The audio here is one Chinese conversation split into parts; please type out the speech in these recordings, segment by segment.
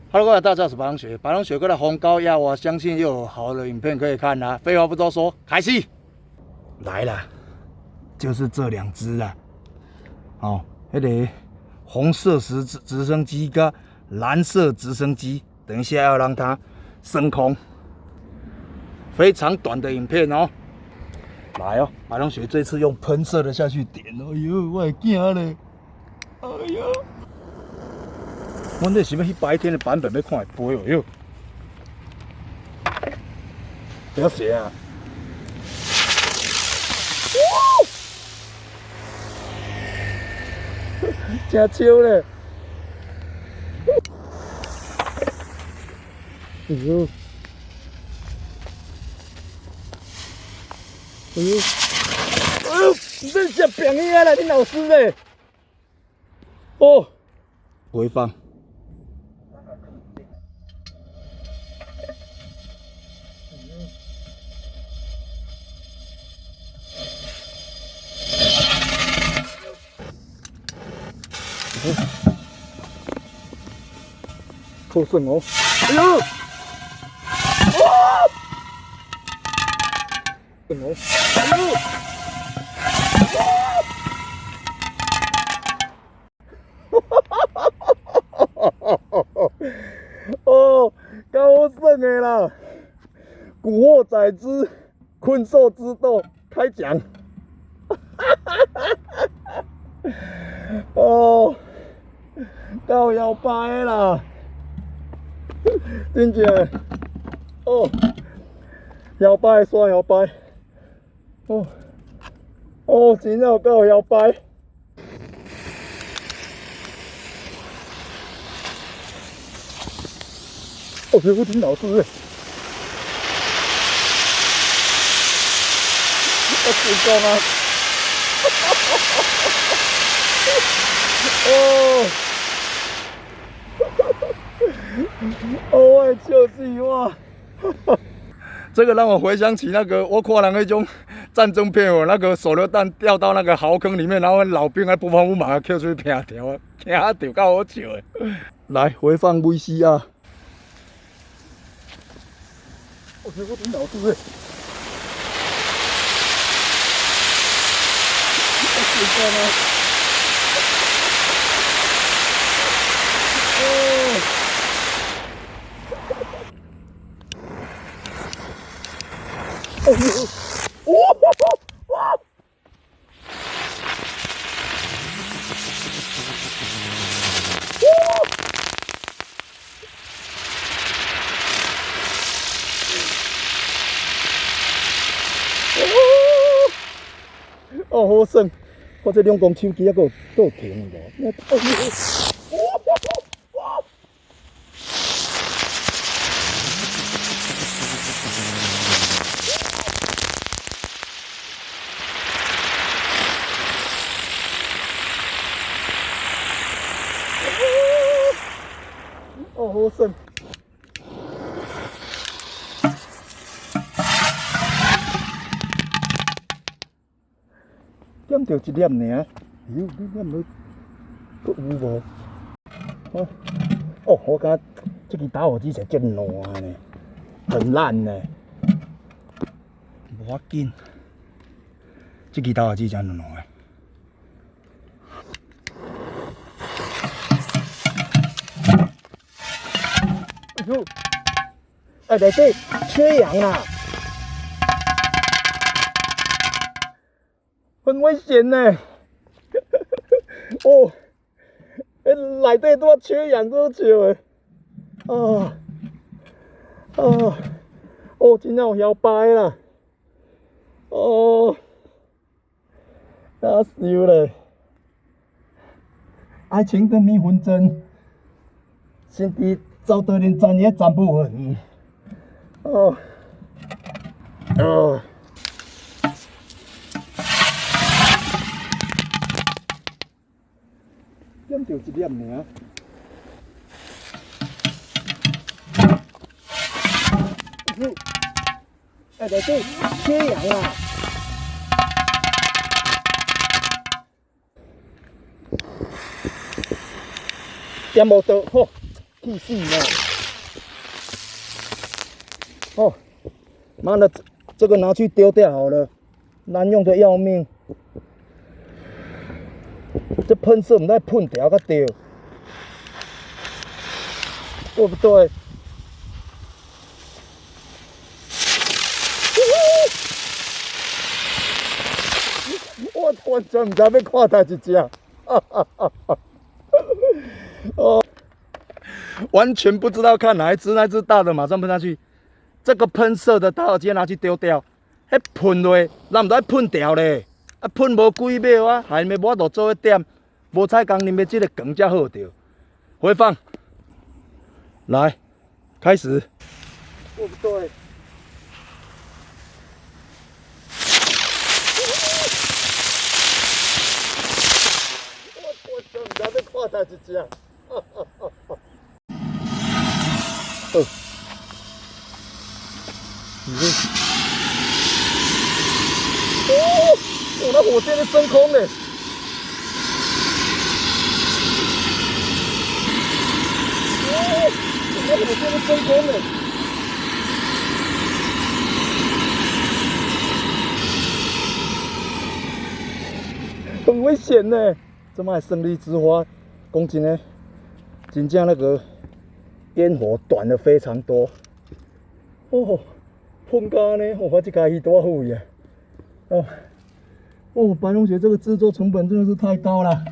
Hello，各位大家好，我是白龙雪。白龙雪哥的红高压，我相信又有好的影片可以看啦。废话不多说，开戏来了，就是这两只啊。哦，那个红色直升机跟蓝色直升机，等一下要让它升空。非常短的影片哦。来哦，白龙雪这次用喷射的下去点哦。哎呦，我会惊嘞！哎呦！ 阮这是要去白天的版本要看会飞哦哟！不要写啊！真超嘞！哎呦！哎呦！哎呦！你这是变伊啊啦，你老师嘞！哦，回放。 好顺哦！哎呦！哇！顺哦！哎呦！哦，高胜的啦！古惑仔之困兽之斗开讲！哦，到摇摆啦！ 真正哦，摇摆耍摇摆，哦哦，真有够摇摆。哦，这不挺老师的，我成功啊！哦。 哦，我笑死我！这个让我回想起那个我看人那种战争片哦，那个手榴弹掉到那个壕坑里面，然后老兵还不慌不忙的捡出去片条，听啊就够好笑的。来回放 VCR。我这我真老师诶！我成功啊！哦。 哦呦！哇！哦，好耍！我这两公手机还佫有停无？哦呦！哇！ 哦，好耍！点着一粒尔，哟，你点落，佫有无？哦，哦，我感觉这支打火机是真烂呢，很烂呢。无要紧，这支打火机真烂的。 哎呦！哎，内底缺氧啦，很危险呢。哦，内底拄缺氧都笑的。啊啊！哦，真有摇摆啦。哦，打死了。爱情的迷魂针，心底。 走到连站也站不稳。哦，哦，点着一粒尔。哎，内底缺氧啦！点无到，好。屁事呢！哦，妈的，这个拿去丢掉好了，难用的要命。这喷射唔知喷掉个丢，对不对？我完全唔知要看哪一只，哦，完全不知道看哪一只，那只大的马上喷下去。这个喷射的，他直接拿去丢掉，迄喷落，咱唔知喷掉咧，啊喷无几秒啊，还没无法做一点，无采工啉的这个梗才好着。回放，来，开始，对不对？我真唔知要看哪一只，哦，那火箭在升空嘞！哦，那火箭在升空嘞！很危险呢，这么还胜利之花，讲真呢，真正那个烟火短的非常多。哦，碰咖呢，我这家鱼多好呀！哦，哦，白龙雪这个制作成本真的是太高了。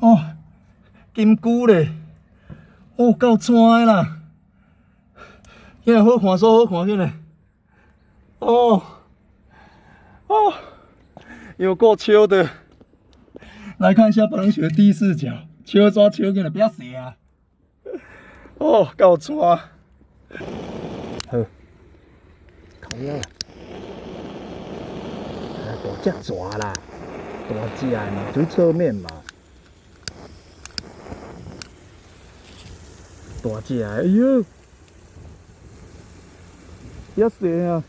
哦，金菇嘞，哦，够惨的啦！现在好看，好看起来。哦，哦，有够秋的。来看一下白龙雪第一视角，秋抓秋起来，不要射啊！哦，够惨。好，靠腰啦。大只抓啦，大只的嘛，从侧面嘛，大只的，哎呦，不要射啊！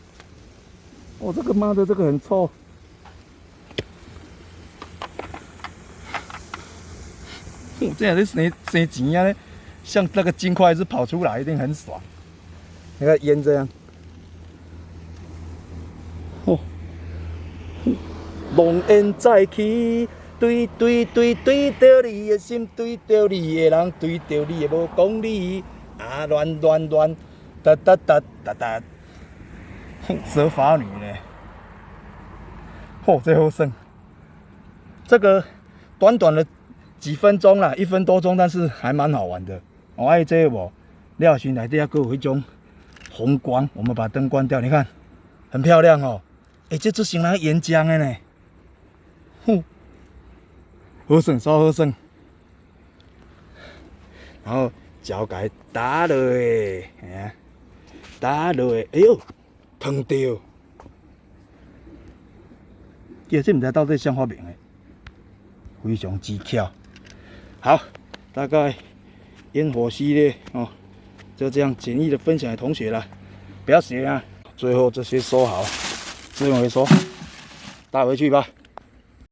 我这个妈的，这个很臭。这样子生钱啊！像那个金块是跑出来，一定很爽。你看烟这样，哦。浓烟再起，对着你的心，对着你的人，对着你的无讲理，啊乱，哒，蛇发女呢？哦，这好胜。这个短短的几分钟啦，1分多钟，但是还蛮好玩的。我爱这个无，料群内底还有一种红光，我们把灯关掉，你看，很漂亮哦。这像那个岩浆的呢。哼，好胜，超好胜。然后脚给打落去，打落去，哎呦，碰到。其实这唔知到底怎发明的，非常之巧。好，大概烟火系列哦，就这样简易的分享给同学了，不要学啊。最后这些收好，自认为说带回去吧。